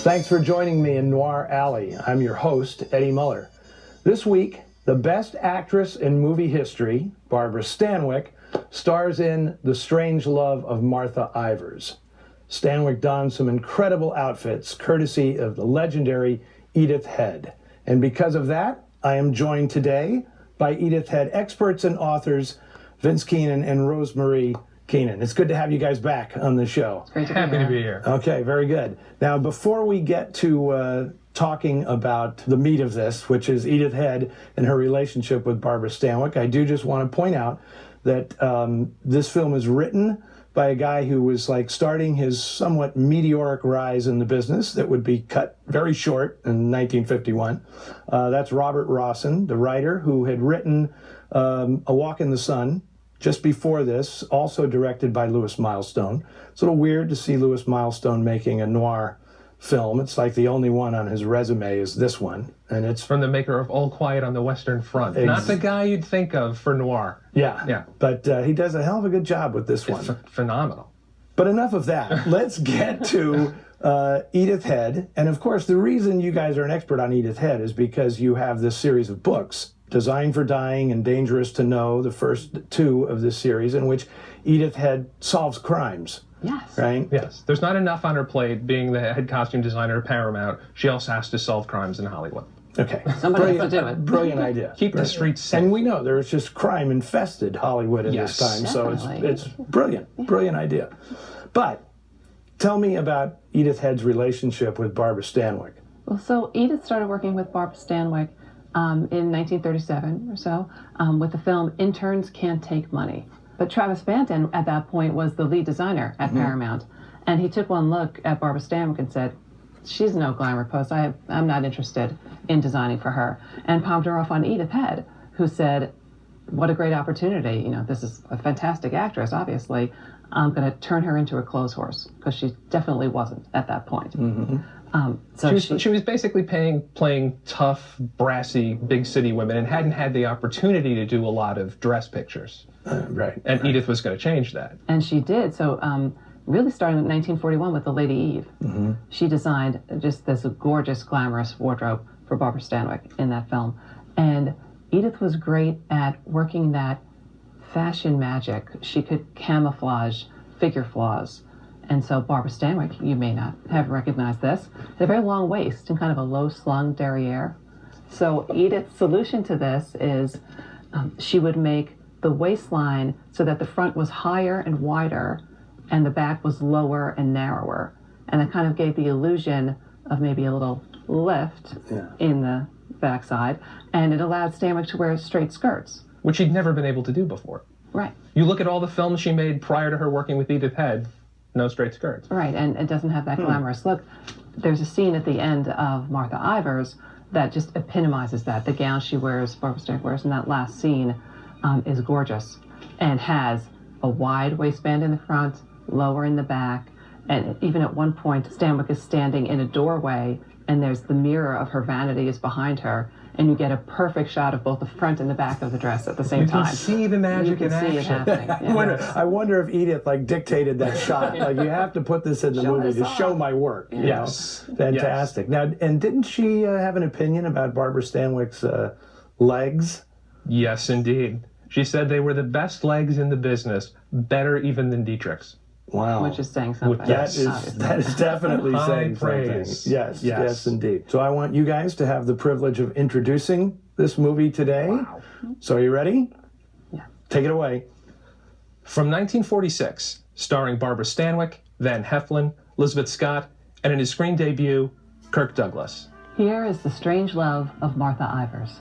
Thanks for joining me in Noir Alley. I'm your host, Eddie Muller. This week, the best actress in movie history, Barbara Stanwyck, stars in The Strange Love of Martha Ivers. Stanwyck donned some incredible outfits, courtesy of the legendary Edith Head. And because of that, I am joined today by Edith Head experts and authors, Vince Keenan and Rosemarie Keenan. It's good to have you guys back on the show. Happy to be here. Okay, very good. Now, before we get to talking about the meat of this, which is Edith Head and her relationship with Barbara Stanwyck, I do just want to point out that this film is written by a guy who was like starting his somewhat meteoric rise in the business that would be cut very short in 1951. That's Robert Rossen, the writer who had written A Walk in the Sun just before this, also directed by Louis Milestone. It's a little weird to see Louis Milestone making a noir film. It's like the only one on his resume is this one, and it's from the maker of All Quiet on the Western Front. Not the guy you'd think of for noir. Yeah. But he does a hell of a good job with this one. Phenomenal. But enough of that. Let's get to Edith Head. And of course, the reason you guys are an expert on Edith Head is because you have this series of books, Designed for Dying and Dangerous to Know, the first two of this series, in which Edith Head solves crimes. Yes. Right? Yes. There's not enough on her plate being the head costume designer at Paramount. She also has to solve crimes in Hollywood. Okay. Somebody has to do it. Brilliant idea. Keep the streets safe. And we know there's just crime-infested Hollywood in this time, definitely. So it's brilliant. Brilliant idea. But tell me about Edith Head's relationship with Barbara Stanwyck. Well, so Edith started working with Barbara Stanwyck in 1937 or so with the film Interns Can't Take Money. But Travis Banton, at that point, was the lead designer at Paramount. And he took one look at Barbara Stanwyck and said, she's no glamour post. I'm not interested in designing for her. And palmed her off on Edith Head, who said, what a great opportunity. You know, this is a fantastic actress, obviously. I'm going to turn her into a clothes horse, because she definitely wasn't at that point. So she was basically playing tough, brassy, big city women and hadn't had the opportunity to do a lot of dress pictures. Right. And Edith was going to change that. And she did. So really starting in 1941 with The Lady Eve. She designed just this gorgeous, glamorous wardrobe for Barbara Stanwyck in that film. And Edith was great at working that fashion magic. She could camouflage figure flaws. And so Barbara Stanwyck, you may not have recognized this, had a very long waist and kind of a low-slung derriere. So Edith's solution to this is she would make the waistline so that the front was higher and wider and the back was lower and narrower. And it kind of gave the illusion of maybe a little lift in the backside. And it allowed Stanwyck to wear straight skirts. Which she'd never been able to do before. Right. You look at all the films she made prior to her working with Edith Head, no straight skirts. Right, and it doesn't have that glamorous look. There's a scene at the end of Martha Ivers that just epitomizes that. The gown she wears, Barbara Stanwyck wears in that last scene, is gorgeous and has a wide waistband in the front, lower in the back, and even at one point, Stanwyck is standing in a doorway and there's the mirror of her vanity is behind her, and you get a perfect shot of both the front and the back of the dress at the same time. You can see the magic in action. You can see it happening. I wonder if Edith dictated that shot. Like, you have to put this in the movie to show my work. You know? Fantastic. Now, and didn't she have an opinion about Barbara Stanwyck's legs? Yes, indeed. She said they were the best legs in the business, better even than Dietrich's. Wow. Which is saying something. That is definitely saying praise. something. Yes, indeed. So I want you guys to have the privilege of introducing this movie today. Wow. So are you ready? Yeah. Take it away. From 1946, starring Barbara Stanwyck, Van Heflin, Elizabeth Scott, and in his screen debut, Kirk Douglas. Here is The Strange Love of Martha Ivers.